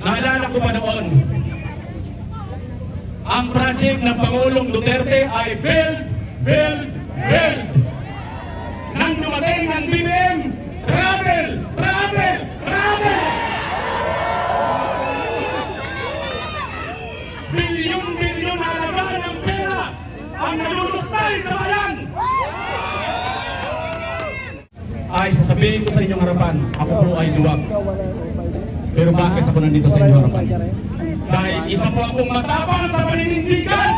Naalala ko pa noon, ang project ng Pangulong Duterte ay build, build, build. Nang dumating ang BBM, travel, travel, travel. Bilyon-bilyon na halaga ng pera ang nalulustay sa bayan. Ay, sasabihin ko sa inyong harapan, ako po ay luwag. Pero bakit ako nandito sa inyong harapan? Dahil isa po akong matapang sa paninindigan.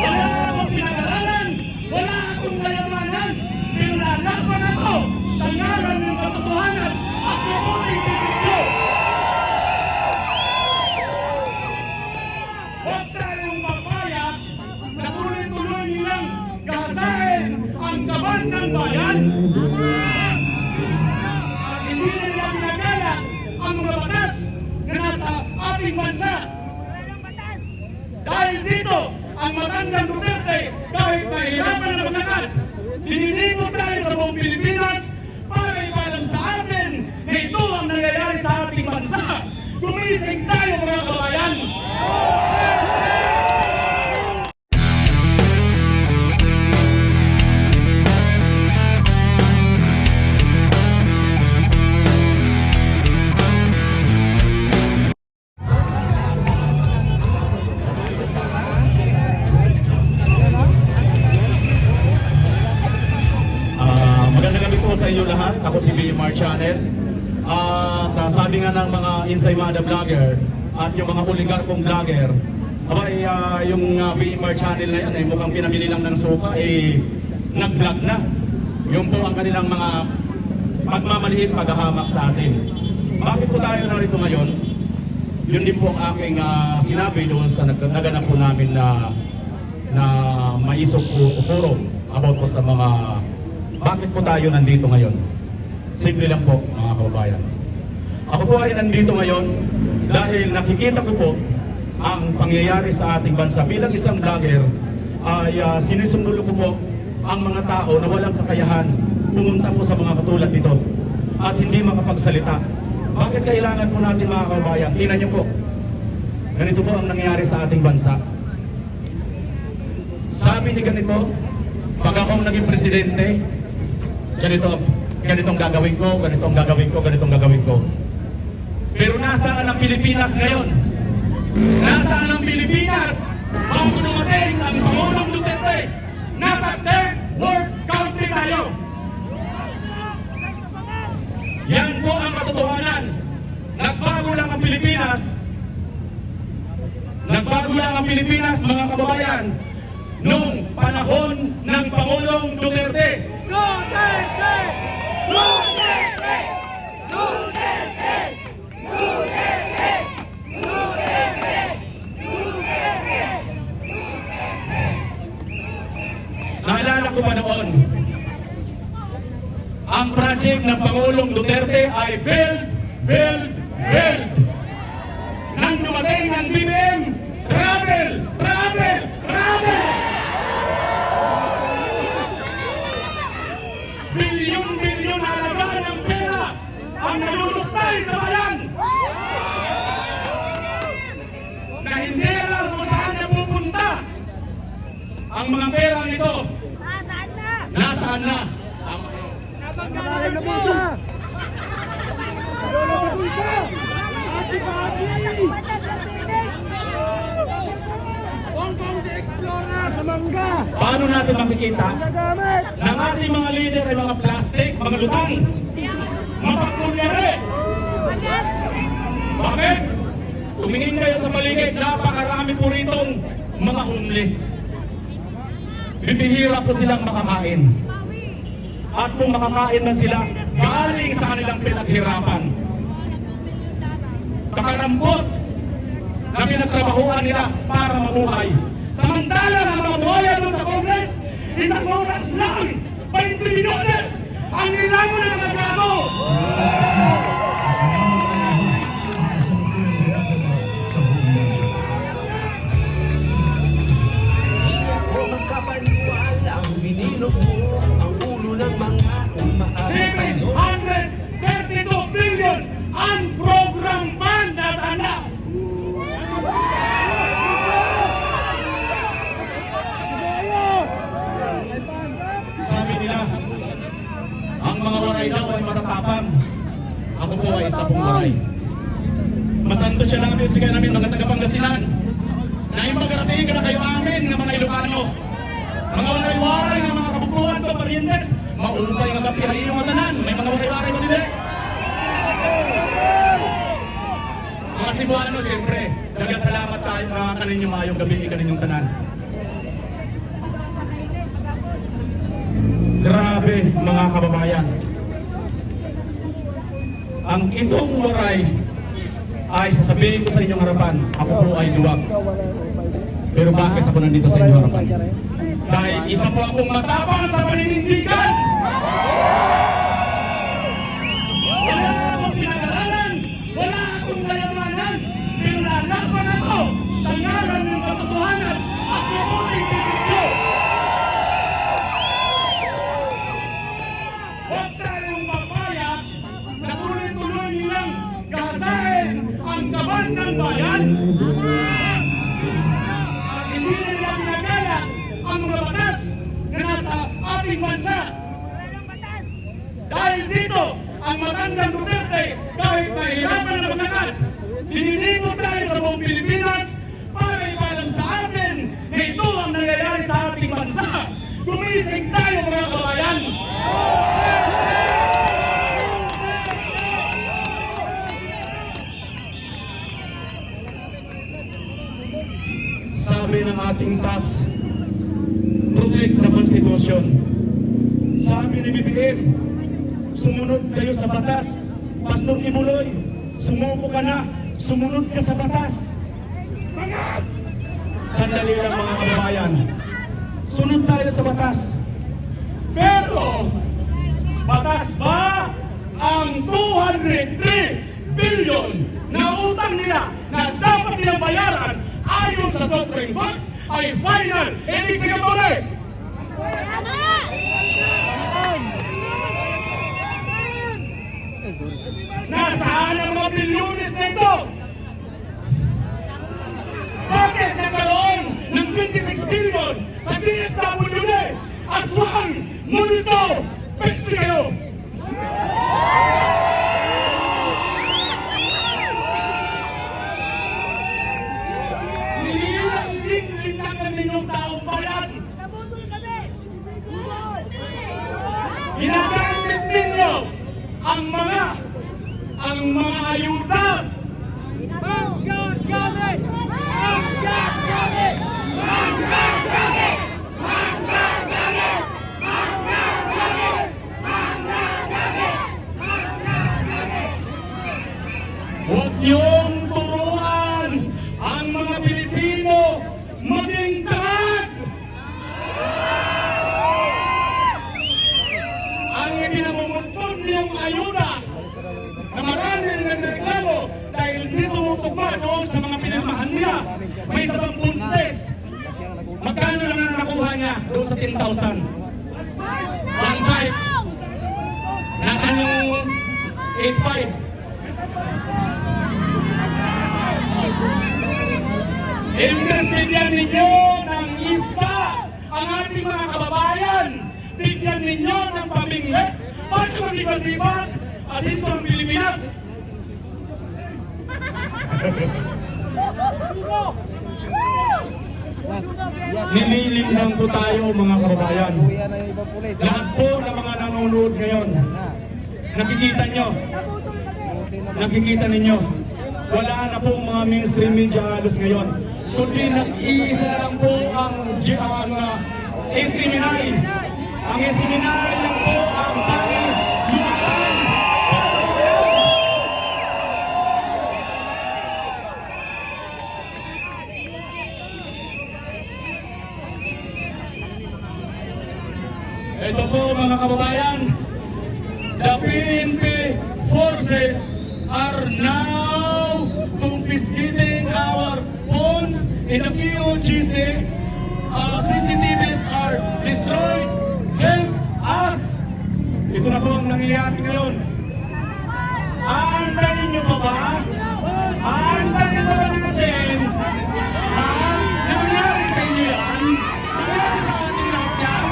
Wala akong pinag-aralan, wala akong kayamanan, pero lalaban ako sa ngalan ng katotohanan at mabuting pagkito. Huwag tayong papayag na tuloy-tuloy nilang gasahin ang kaban ng bayan. At hindi na nila pinagalang ang mga batas na nasa ating bansa. Dahil dito, ang matandang Duterte, kahit nahihirapan na maglakad, linilibot tayo sa buong Pilipinas para ipalam sa atin na ito ang nangyayari sa ating bansa. Gumising tayo mga kababayan! Magandang gabi po sa inyo lahat. Ako si BMR Channel. At sabi nga ng mga Insaymada vlogger at yung mga oligarkong vlogger, abay, yung BMR Channel na yan ay mukhang pinabili lang ng suka, nag-vlog na. Yung po ang kanilang mga pagmamaliit, paghahamak sa atin. Bakit po tayo narito ngayon? Yun din po ang aking sinabi doon sa naganap po namin na maisog forum about po sa mga bakit po tayo nandito ngayon? Simple lang po, mga kababayan. Ako po ay nandito ngayon dahil nakikita ko po ang pangyayari sa ating bansa. Bilang isang vlogger, ay sinusundulo ko po ang mga tao na walang kakayahan pumunta po sa mga katulad nito at hindi makapagsalita. Bakit kailangan po natin, mga kababayan? Tingnan niyo po, ganito po ang nangyayari sa ating bansa. Sabi ni ganito, pag akong naging presidente, ganitong gagawin ko, ganitong gagawin ko, ganitong gagawin ko. Pero nasaan ang Pilipinas ngayon? Nasaan ang Pilipinas? Bago dumating ang Pangulong Duterte, nasa third world country tayo. Yan po ang katotohanan. Nagbago lang ang Pilipinas. Nagbago lang ang Pilipinas, mga kababayan, noong panahon ng Pangulong Duterte. Duterte! Duterte! Duterte! Duterte! Duterte! Duterte! Naalala ko pa noon, ang project ng Pangulong Duterte ay build, build, build. Nang dumating ang BBM, travel, travel, travel. Bilyon-bilyon na halaga ng pera ang nalulustay sa bayan. Na hindi alam kung saan napupunta ang mga pera nito. Nasaan na? Nasaan na? Nabanggalan na bulsa! Nabanggalan na bulsa! Ati-pati! Explorer sa mangga! Paano natin makikita ng ating mga leader ay mga plastic, mga lutang, mapagkunyari? Bakit? Tumingin kayo sa paligid, napakarami po ritong mga homeless. Bibihira po silang makakain. At kung makakain man sila, galing sa kanilang pinaghirapan. Kakarampot na pinagtrabahuan nila para mabuhay. Samantala ang mga buhaya doon sa Congress, isang oras lang, 20 minutos, ang nilaman ng nagano. $732 billion ang mga waray daw ay matatapang. Ako po ay isa pong waray. Masanto siya lang din sige namin mga taga-Pangasinan. Na imagarating ka na kayo amin ng mga Ilocano. Mga waray-waray ng mga kabuktuhan ko, parientes. Maupay nga kapihay yung matanan. May mga waray-waray ba nila? Mga Cebuano, siyempre, dagang salamat tayo kaninyong mayong gabi, kaninyong tanan. Grabe, mga kababayan. Ang itong waray ay sasabihin ko sa inyong harapan, ako po ay duwag. Pero bakit ako nandito sa inyong harapan? Dahil isa po akong matapang sa paninindigan. Wala akong pinag-aralan, wala akong kayamanan, pero nalaban ako sa ngalan ng katotohanan at mabuting Pilipino. Huwag tayong papayag na tuloy-tuloy nilang gasahin ang kaban ng bayan. At hindi na nila pinagalang ang mga batas na nasa ating bansa. Dahil dito, ang matandang Duterte, kahit mahirapan na magkakad, hinilipot tayo sa buong Pilipinas para ipalam sa atin na ito ang nangyayari sa ating bansa. Gumising tayo mga kababayan! Sabi ng ating TAPS, protect the Constitution. Sabi ni BBM, sumunod kayo sa batas. Pastor Kibuloy, sumuko ka na, sumunod ka sa batas. Sandali lang mga kababayan. Sunod tayo sa batas. Pero, batas ba ang 203 billion na utang nila na dapat nilang bayaran ayon sa Supreme Court ay final and executory? Nasaan ang mga bilyones na ito? Bakit nagkaroon ng 26 billion sa DSWD? Aswang, multo, pexi kayo! Nililang-linlangan ninyong taong bayan. Nabutol kami! Ginagamit ninyo ang mga ayuda. Manggagamit! Manggagamit! Manggagamit! Manggagamit! Manggagamit! Manggagamit! Huwag niyong turuan ang mga Pilipino maging tamad. Ang ipinamumuntun niyong ayuda na marami rin nagreklamo dahil hindi tumutugma doon sa mga pinirmahan nila. May isa pang buntes. Magkano lang na nakuha niya doon sa 10,000? 1.5. Nasaan yung 8.5? Imbes bigyan ninyo ng isda ang ating mga kababayan, bigyan ninyo ng paminghe para maging masipag asin sa Pilipinas. Nililim lang po tayo mga kababayan. Lahat po ng mga nanonood ngayon, nakikita nyo, nakikita ninyo, wala na pong mga mainstream media halos ngayon, kundi nag-iisa na lang po ang SMNI. Ang SMNI lang po ang tanging lumaban. Ito po mga kababayan, the PNP forces are now confiscating our phones in the POGC. CCTVs are destroyed. Help us! Ito na po ang nangyayari ngayon. Aantayin nyo pa ba? Aantayin pa ba natin? Na nangyari sa inyo yan? Nangyari sa ating lahat yan?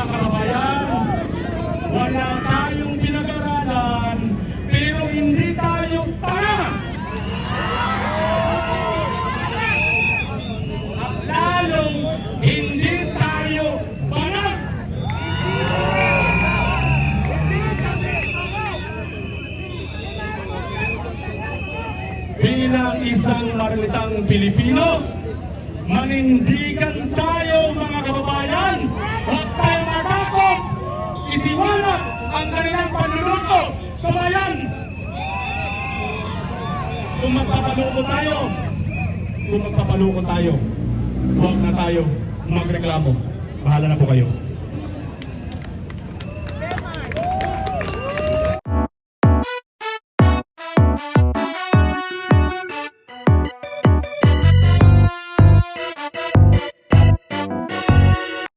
mga kababayan, wala tayong pinag-aralan, pero hindi tayo tanga. At lalong hindi tayo banat. Bilang isang maralitang Pilipino, manindigan tayo mga kababayan. Huwag tayong matakot. Isiwalat ang kanilang panluloko sa bayan. Kung magpapaloko tayo, huwag na tayo magreklamo. Bahala na po kayo.